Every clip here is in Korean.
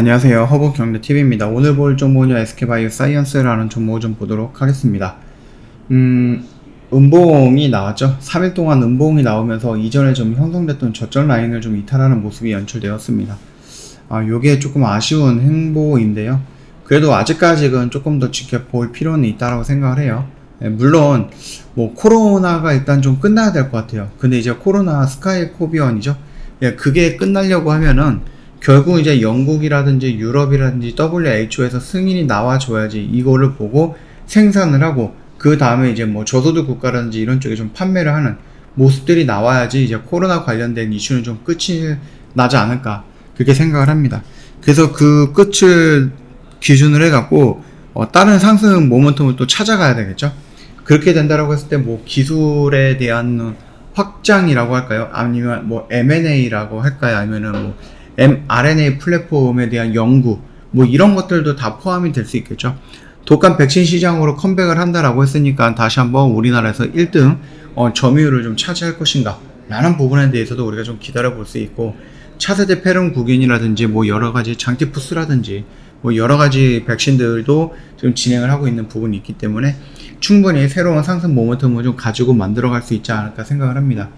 안녕하세요. 허브경제TV입니다. 오늘 볼 종목은요, SK바이오사이언스라는 종목을 좀 보도록 하겠습니다. 음봉이 나왔죠. 3일 동안 음봉이 나오면서 이전에 좀 형성됐던 저점 라인을 좀 이탈하는 모습이 연출되었습니다. 요게 조금 아쉬운 행보인데요. 그래도 아직까지는 조금 더 지켜볼 필요는 있다고 생각을 해요. 물론 뭐 코로나가 일단 좀 끝나야 될 것 같아요. 근데 이제 코로나 스카이코비언이죠. 그게 끝나려고 하면은 결국 이제 영국이라든지 유럽이라든지 WHO에서 승인이 나와줘야지 이거를 보고 생산을 하고, 그 다음에 이제 뭐 저소득 국가라든지 이런 쪽에 좀 판매를 하는 모습들이 나와야지 이제 코로나 관련된 이슈는 좀 끝이 나지 않을까, 그렇게 생각을 합니다. 그래서 그 끝을 기준으로 해갖고 다른 상승 모멘텀을 또 찾아가야 되겠죠. 그렇게 된다라고 했을 때 뭐 기술에 대한 확장이라고 할까요? 아니면 뭐 M&A라고 할까요? 아니면은 뭐 mRNA 플랫폼에 대한 연구, 뭐 이런 것들도 다 포함이 될 수 있겠죠. 독감 백신 시장으로 컴백을 한다라고 했으니까 다시 한번 우리나라에서 1등 점유율을 좀 차지할 것인가 라는 부분에 대해서도 우리가 좀 기다려 볼 수 있고, 차세대 페론국인이라든지 뭐 여러가지 장티푸스라든지 뭐 여러가지 백신들도 좀 진행을 하고 있는 부분이 있기 때문에 충분히 새로운 상승 모멘텀을 좀 가지고 만들어 갈 수 있지 않을까 생각을 합니다.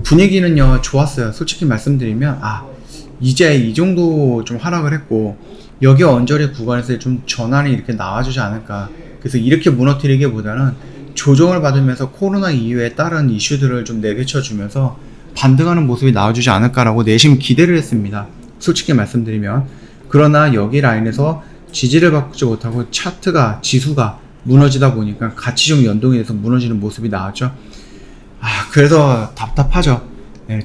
분위기는요 좋았어요. 솔직히 말씀드리면 이제 이 정도 좀 하락을 했고 여기 언저리 구간에서 좀 전환이 이렇게 나와주지 않을까. 그래서 이렇게 무너뜨리기보다는 조정을 받으면서 코로나 이후에 다른 이슈들을 좀 내비쳐 주면서 반등하는 모습이 나와주지 않을까라고 내심 기대를 했습니다. 솔직히 말씀드리면. 그러나 여기 라인에서 지지를 받지 못하고 차트가, 지수가 무너지다 보니까 같이 좀 연동이 돼서 무너지는 모습이 나왔죠. 그래서 답답하죠.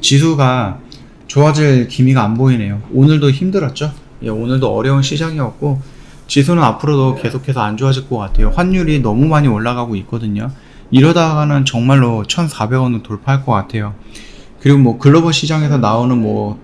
지수가 좋아질 기미가 안 보이네요. 오늘도 힘들었죠. 오늘도 어려운 시장이었고 지수는 앞으로도 계속해서 안 좋아질 것 같아요. 환율이 너무 많이 올라가고 있거든요. 이러다가는 정말로 1,400원을 돌파할 것 같아요. 그리고 뭐 글로벌 시장에서 나오는 뭐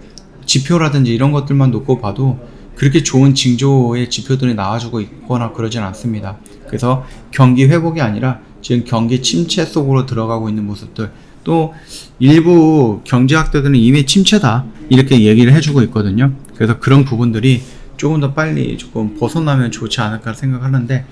지표라든지 이런 것들만 놓고 봐도 그렇게 좋은 징조의 지표들이 나와주고 있거나 그러진 않습니다. 그래서 경기 회복이 아니라 지금 경기 침체 속으로 들어가고 있는 모습들, 또 일부 경제학자들은 이미 침체다 이렇게 얘기를 해주고 있거든요. 그래서 그런 부분들이 조금 더 빨리 조금 벗어나면 좋지 않을까 생각하는데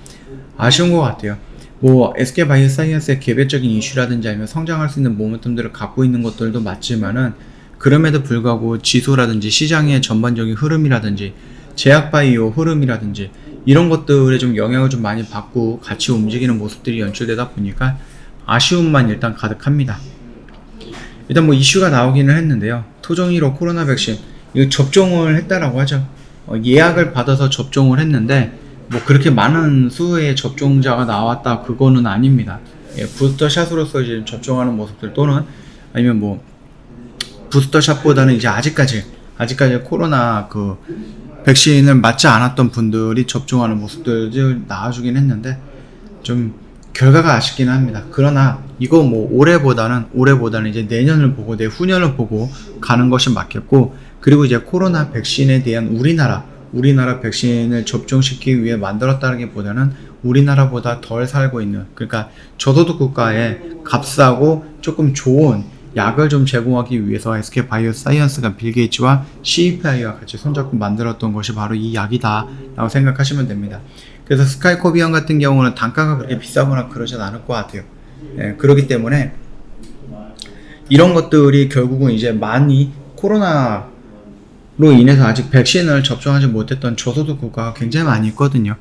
아쉬운 것 같아요. 뭐 SK바이오사이언스의 개별적인 이슈라든지 아니면 성장할 수 있는 모멘텀들을 갖고 있는 것들도 맞지만은, 그럼에도 불구하고 지수라든지 시장의 전반적인 흐름이라든지 제약바이오 흐름이라든지 이런 것들에 좀 영향을 좀 많이 받고 같이 움직이는 모습들이 연출되다 보니까 아쉬움만 일단 가득합니다. 일단 뭐 이슈가 나오기는 했는데요. 토종이로 코로나 백신 이거 접종을 했다라고 하죠. 예약을 받아서 접종을 했는데 뭐 그렇게 많은 수의 접종자가 나왔다 그거는 아닙니다. 부스터샷으로서 이제 접종하는 모습들, 또는 아니면 뭐 부스터샷보다는 이제 아직까지 코로나 그 백신을 맞지 않았던 분들이 접종하는 모습들을 나와주긴 했는데 좀 결과가 아쉽긴 합니다. 그러나 이거 뭐 올해보다는 이제 내년을 보고 내후년을 보고 가는 것이 맞겠고, 그리고 이제 코로나 백신에 대한 우리나라 백신을 접종시키기 위해 만들었다기보다는 우리나라보다 덜 살고 있는, 그러니까 저소득 국가에 값싸고 조금 좋은 약을 좀 제공하기 위해서 SK바이오사이언스가 빌 게이츠와 CEPI와 같이 손잡고 만들었던 것이 바로 이 약이다 라고 생각하시면 됩니다. 그래서 스카이코비언 같은 경우는 단가가 그렇게 비싸거나 그러진 않을 것 같아요. 그렇기 때문에 이런 것들이 결국은 이제 많이 코로나로 인해서 아직 백신을 접종하지 못했던 저소득 국가가 굉장히 많이 있거든요.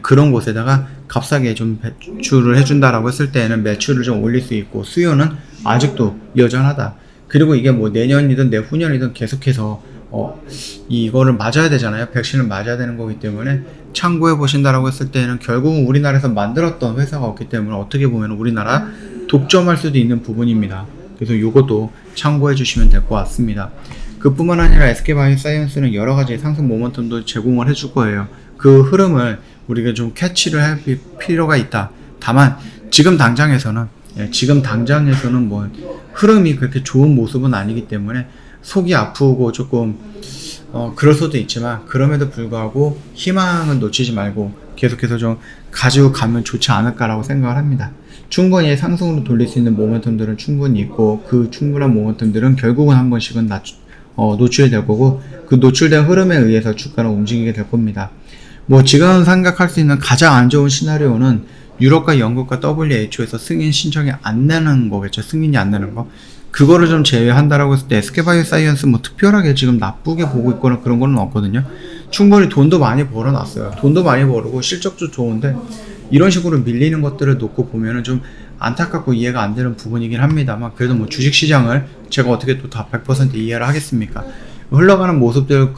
그런 곳에다가 값싸게 좀 배출을 해준다라고 했을 때는 매출을 좀 올릴 수 있고, 수요는 아직도 여전하다. 그리고 이게 뭐 내년이든 내후년이든 계속해서 이거를 맞아야 되잖아요. 백신을 맞아야 되는 거기 때문에 참고해 보신다라고 했을 때는 결국은 우리나라에서 만들었던 회사가 없기 때문에 어떻게 보면 우리나라 독점할 수도 있는 부분입니다. 그래서 이것도 참고해 주시면 될 것 같습니다. 그뿐만 아니라 SK바이오사이언스는 여러가지 상승 모멘텀도 제공을 해줄 거예요. 그 흐름을 우리가 좀 캐치를 할 필요가 있다. 다만 지금 당장에서는 뭐 흐름이 그렇게 좋은 모습은 아니기 때문에 속이 아프고 조금 그럴 수도 있지만, 그럼에도 불구하고 희망은 놓치지 말고 계속해서 좀 가지고 가면 좋지 않을까라고 생각을 합니다. 충분히 상승으로 돌릴 수 있는 모멘텀들은 충분히 있고, 그 충분한 모멘텀들은 결국은 한 번씩은 노출될 거고, 그 노출된 흐름에 의해서 주가는 움직이게 될 겁니다. 뭐 지금 생각할 수 있는 가장 안 좋은 시나리오는 유럽과 영국과 WHO에서 승인 신청이 안 내는 거겠죠. 승인이 안 내는 거. 그거를 좀 제외한다라고 했을 때 SK바이오사이언스 뭐 특별하게 지금 나쁘게 보고 있거나 그런 거는 없거든요. 충분히 돈도 많이 벌어놨어요. 돈도 많이 벌고 실적도 좋은데 이런 식으로 밀리는 것들을 놓고 보면은 좀 안타깝고 이해가 안 되는 부분이긴 합니다만, 그래도 뭐 주식시장을 제가 어떻게 또 다 100% 이해를 하겠습니까? 흘러가는 모습들을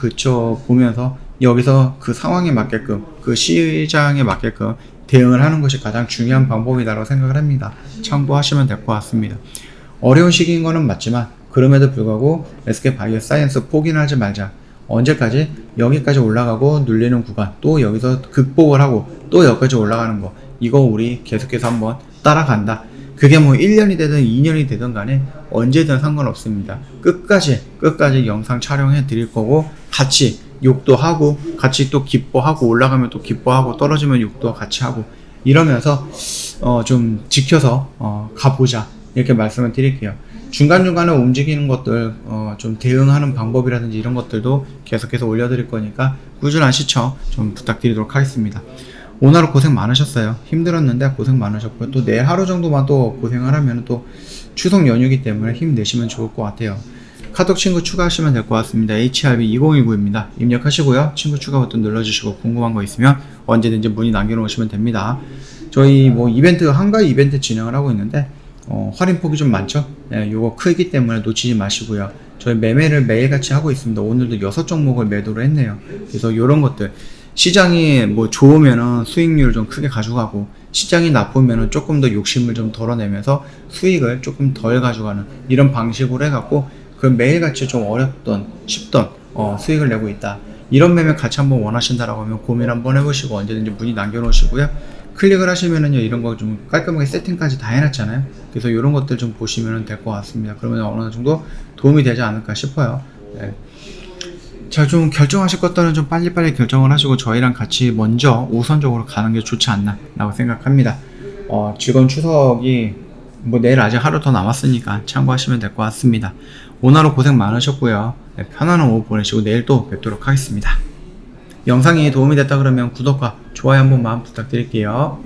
보면서 여기서 그 상황에 맞게끔, 그 시장에 맞게끔 대응을 하는 것이 가장 중요한 방법이라고 생각을 합니다. 참고하시면 될 것 같습니다. 어려운 시기인 거는 맞지만 그럼에도 불구하고 SK바이오사이언스 포기는 하지 말자. 언제까지? 여기까지 올라가고 눌리는 구간, 또 여기서 극복을 하고 또 여기까지 올라가는 거, 이거 우리 계속해서 한번 따라간다. 그게 뭐 1년이 되든 2년이 되든 간에 언제든 상관없습니다. 끝까지 영상 촬영해 드릴 거고, 같이 욕도 하고 같이 또 기뻐하고, 올라가면 또 기뻐하고 떨어지면 욕도 같이 하고, 이러면서 좀 지켜서 가보자, 이렇게 말씀을 드릴게요. 중간중간에 움직이는 것들 좀 대응하는 방법이라든지 이런 것들도 계속해서 올려드릴 거니까 꾸준한 시청 좀 부탁드리도록 하겠습니다. 오늘 하루 고생 많으셨어요. 힘들었는데 고생 많으셨고요. 또 내일 하루 정도만 또 고생을 하면 또 추석 연휴이기 때문에 힘내시면 좋을 것 같아요. 카톡 친구 추가하시면 될 것 같습니다. HRB2019입니다. 입력하시고요. 친구 추가 버튼 눌러주시고 궁금한 거 있으면 언제든지 문의 남겨놓으시면 됩니다. 저희 뭐 이벤트, 한가위 이벤트 진행을 하고 있는데 할인폭이 좀 많죠? 네, 요거 크기 때문에 놓치지 마시고요. 저희 매매를 매일같이 하고 있습니다. 오늘도 6종목을 매도를 했네요. 그래서 요런 것들, 시장이 뭐 좋으면은 수익률을 좀 크게 가져가고, 시장이 나쁘면은 조금 더 욕심을 좀 덜어내면서 수익을 조금 덜 가져가는 이런 방식으로 해갖고, 그 매일같이 좀 어렵던 쉽던 수익을 내고 있다. 이런 매매 같이 한번 원하신다라고 하면 고민 한번 해보시고 언제든지 문의 남겨놓으시고요. 클릭을 하시면은요, 이런 거 좀 깔끔하게 세팅까지 다 해놨잖아요. 그래서 이런 것들 좀 보시면 될 것 같습니다. 그러면 어느 정도 도움이 되지 않을까 싶어요. 네. 자, 좀 결정하실 것들은 좀 빨리빨리 결정을 하시고 저희랑 같이 먼저 우선적으로 가는 게 좋지 않나 라고 생각합니다. 즐거운 추석이 뭐 내일 아직 하루 더 남았으니까 참고하시면 될 것 같습니다. 오늘 하루 고생 많으셨고요. 네, 편안한 오후 보내시고 내일 또 뵙도록 하겠습니다. 영상이 도움이 됐다 그러면 구독과 좋아요 한 번만 부탁드릴게요.